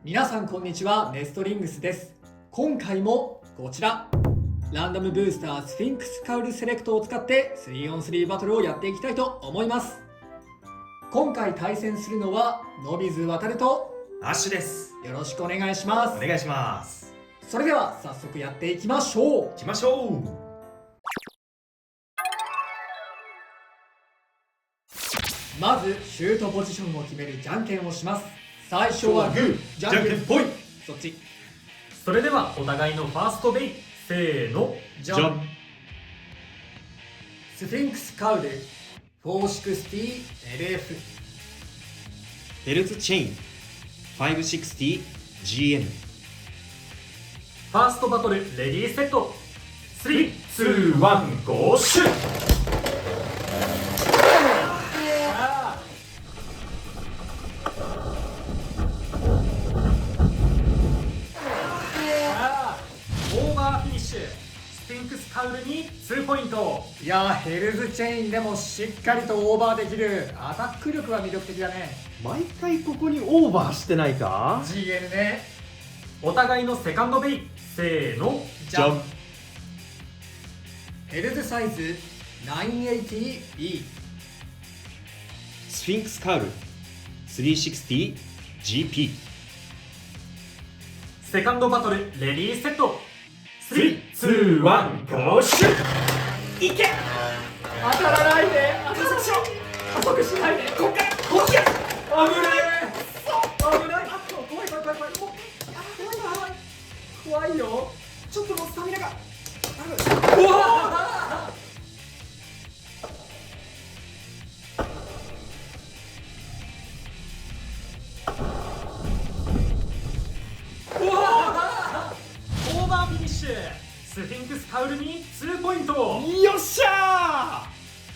皆さんこんにちは、ネストリングスです。今回もこちらランダムブースタースフィンクスカウルセレクトを使って 3on3 バトルをやっていきたいと思います。今回対戦するのはノビズワタルとアッシュです。よろしくお願いします。お願いします。それでは早速やっていきましょう。行きましょう。まずシュートポジションを決めるじゃんけんをします。最初はグー、じゃんけんぽい。そっち。それではお互いのファーストベイ、せーの、じゃん。スフィンクスカウル 460LF ヘルズチェイン 560GM。 ファーストバトルレディーセット、3、2、1、ゴーシュッ。オーバーフィニッシュ、スフィンクスカウルに2ポイント。いやー、ヘルズチェインでもしっかりとオーバーできるアタック力は魅力的だね。毎回ここにオーバーしてないか？ GN ね。お互いのセカンドベイ、せーの、じゃん。ヘルズサイズ 980B スフィンクスカウル 360GP。 セカンドバトルレディーセット、3、2、1、ゴーシュッ。いけ。当たらないで。加速しろ。加速しないで。こっからこっち。危ねえ。危ない。怖い怖い怖い怖い。怖い怖い怖いよ。ちょっともうスタミナがうわオーバーフィニッシュ、スフィンクスカウルに2ポイント。よっしゃ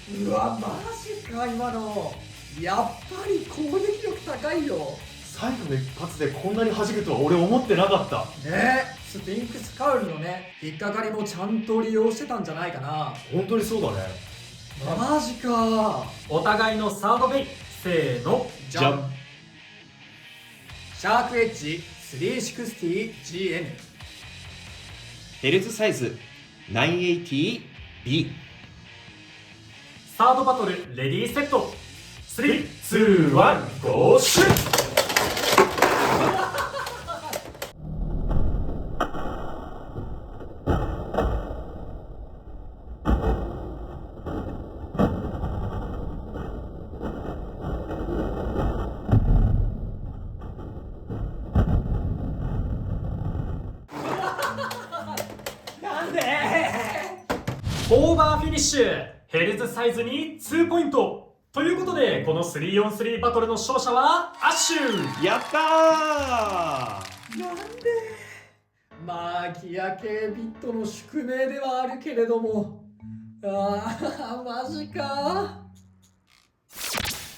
ー。うわ、マジか今の。やっぱり攻撃力高いよ最後の一発でこんなに弾くとは俺思ってなかったね。スフィンクスカウルのね、引っかかりもちゃんと利用してたんじゃないかな。本当にそうだね。マジか。お互いのサードベイ、せーの、じゃん。シャークエッジ 360GN ヘルズサイズ 980B。 サードバトルレディーセット、3、2、1、ゴーシュッ。なんで。オーバーフィニッシュ、ヘルズサイズに2ポイント。ということで、この 3on3 バトルの勝者はアッシュ。やったー。なんで。まあギア系ビットの宿命ではあるけれども、マジか。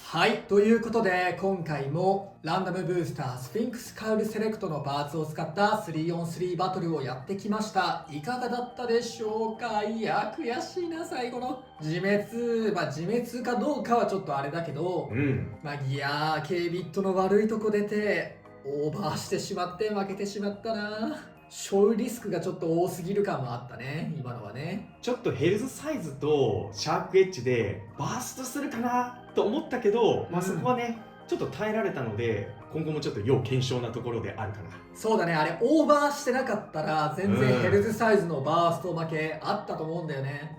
はい、ということで今回もランダムブースタースフィンクスカウルセレクトのパーツを使った 3on3 バトルをやってきました。いかがだったでしょうか。いや悔しいな、最後の自滅。自滅かどうかはちょっとあれだけど、ギア系ビットの悪いとこ出てオーバーしてしまって負けてしまったな。勝利リスクがちょっと多すぎる感もあったね、今のはね。ちょっとヘルズサイズとシャークエッジでバーストするかなと思ったけど、そこはねちょっと耐えられたので、今後もちょっと要検証なところであるかな。そうだね、あれオーバーしてなかったら全然ヘルズサイズのバースト負けあったと思うんだよね。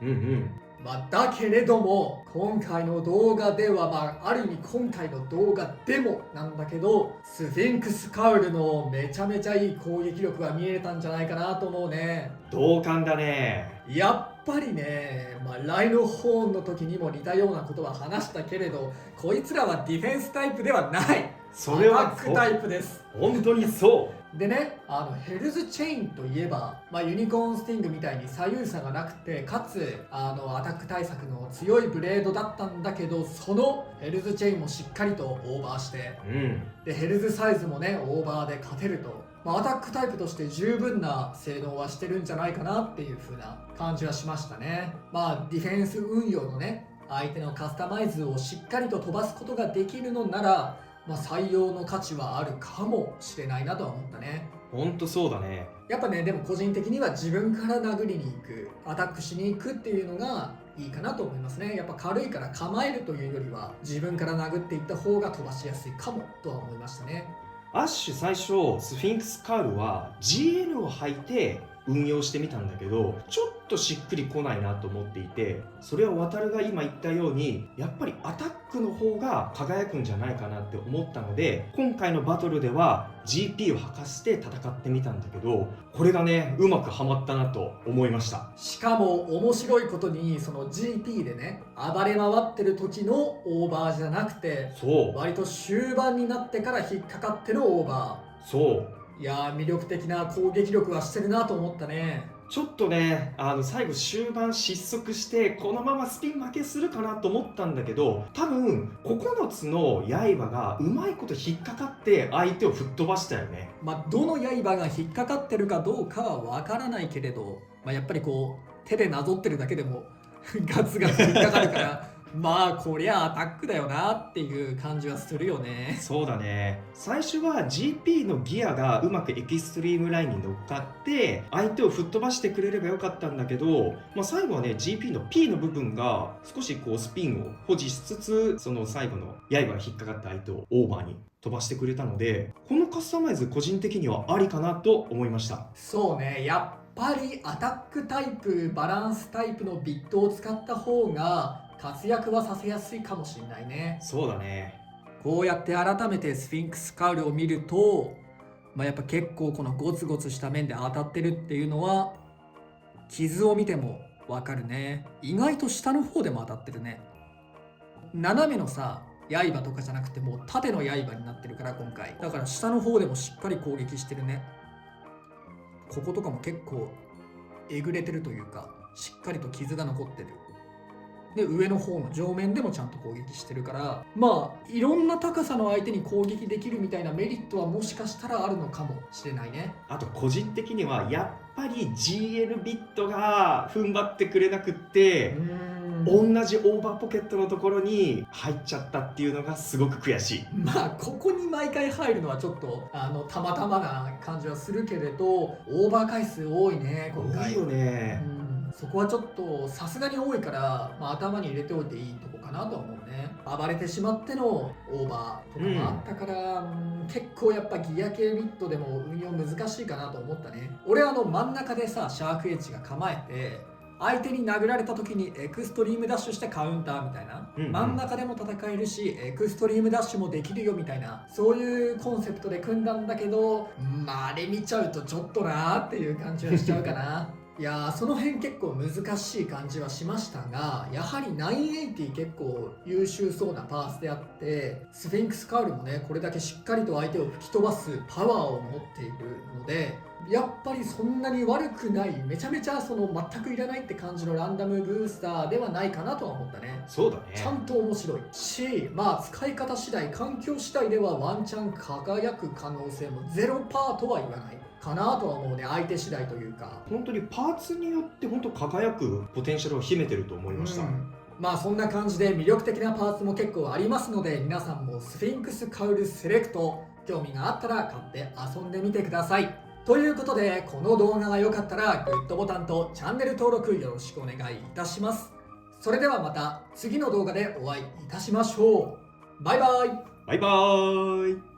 だけれども今回の動画では、ある意味今回の動画でもなんだけど、スフィンクスカウルのめちゃめちゃいい攻撃力が見えたんじゃないかなと思うね。同感だね。やっぱりね、ライノホーンの時にも似たようなことは話したけれど、こいつらはディフェンスタイプではない。それはアタックタイプです。本当にそう。でね、ヘルズチェインといえば、ユニコーンスティングみたいに左右差がなくて、かつアタック対策の強いブレードだったんだけど、そのヘルズチェインもしっかりとオーバーして、でヘルズサイズもねオーバーで勝てると、アタックタイプとして十分な性能はしてるんじゃないかなっていう風な感じはしましたね。ディフェンス運用のね、相手のカスタマイズをしっかりと飛ばすことができるのなら、採用の価値はあるかもしれないなとは思ったね。ほんとそうだね。やっぱね、でも個人的には自分から殴りに行く、アタックしに行くっていうのがいいかなと思いますね。やっぱ軽いから構えるというよりは自分から殴っていった方が飛ばしやすいかもとは思いましたね。アッシュ最初スフィンクスカールは GL を履いて運用してみたんだけど、ちょっとしっくりこないなと思っていて、それは渡るが今言ったようにやっぱりアタックの方が輝くんじゃないかなって思ったので、今回のバトルでは GP を履かして戦ってみたんだけど、これがねうまくはまったなと思いました。しかも面白いことに、その GP でね暴れ回ってる時のオーバーじゃなくて、そう割と終盤になってから引っかかってるオーバそうー。いやー、魅力的な攻撃力はしてるなと思ったね。ちょっとね最後終盤失速してこのままスピン負けするかなと思ったんだけど、多分9つの刃がうまいこと引っかかって相手を吹っ飛ばしたよね。どの刃が引っかかってるかどうかはわからないけれど、やっぱりこう手でなぞってるだけでもガツガツ引っかかるからこりゃアタックだよなっていう感じはするよね。そうだね。最初は GP のギアがうまくエキストリームラインに乗っかって相手を吹っ飛ばしてくれればよかったんだけど、最後はね GP の P の部分が少しこうスピンを保持しつつ、その最後の刃が引っかかった相手をオーバーに飛ばしてくれたので、このカスタマイズ個人的にはありかなと思いました。そうね、やっぱりアタックタイプ、バランスタイプのビットを使った方が活躍はさせやすいかもしれないね。そうだね。こうやって改めてスフィンクスカウルを見ると、やっぱ結構このゴツゴツした面で当たってるっていうのは傷を見てもわかるね。意外と下の方でも当たってるね。斜めのさ刃とかじゃなくてもう縦の刃になってるから、今回だから下の方でもしっかり攻撃してるね。こことかも結構えぐれてるというか、しっかりと傷が残ってる。で上の方の上面でもちゃんと攻撃してるから、いろんな高さの相手に攻撃できるみたいなメリットはもしかしたらあるのかもしれないね。あと個人的にはやっぱり GL ビットが踏ん張ってくれなくって同じオーバーポケットのところに入っちゃったっていうのがすごく悔しい。ここに毎回入るのはちょっとたまたまな感じはするけれど、オーバー回数多いね今回。多いよね。そこはちょっとさすがに多いから、頭に入れておいていいとこかなとは思うね。暴れてしまってのオーバーとかもあったから、結構やっぱギア系ビットでも運用難しいかなと思ったね。俺真ん中でさシャークエッジが構えて、相手に殴られた時にエクストリームダッシュしてカウンターみたいな、真ん中でも戦えるしエクストリームダッシュもできるよみたいな、そういうコンセプトで組んだんだけど、あれ見ちゃうとちょっとなーっていう感じはしちゃうかな。いやー、その辺結構難しい感じはしましたが、やはり980結構優秀そうなパースであって、スフィンクスカウルもねこれだけしっかりと相手を吹き飛ばすパワーを持っているので、やっぱりそんなに悪くない、めちゃめちゃ全くいらないって感じのランダムブースターではないかなとは思ったね。そうだね。ちゃんと面白いし、使い方次第、環境次第ではワンチャン輝く可能性もゼロパーとは言わないかなとは思うね。相手次第というか、本当にパーツによって本当輝くポテンシャルを秘めてると思いました。そんな感じで魅力的なパーツも結構ありますので、皆さんもスフィンクスカウルセレクト興味があったら買って遊んでみてください。ということで、この動画が良かったらグッドボタンとチャンネル登録よろしくお願いいたします。それではまた次の動画でお会いいたしましょう。バイバイ。バイバーイ。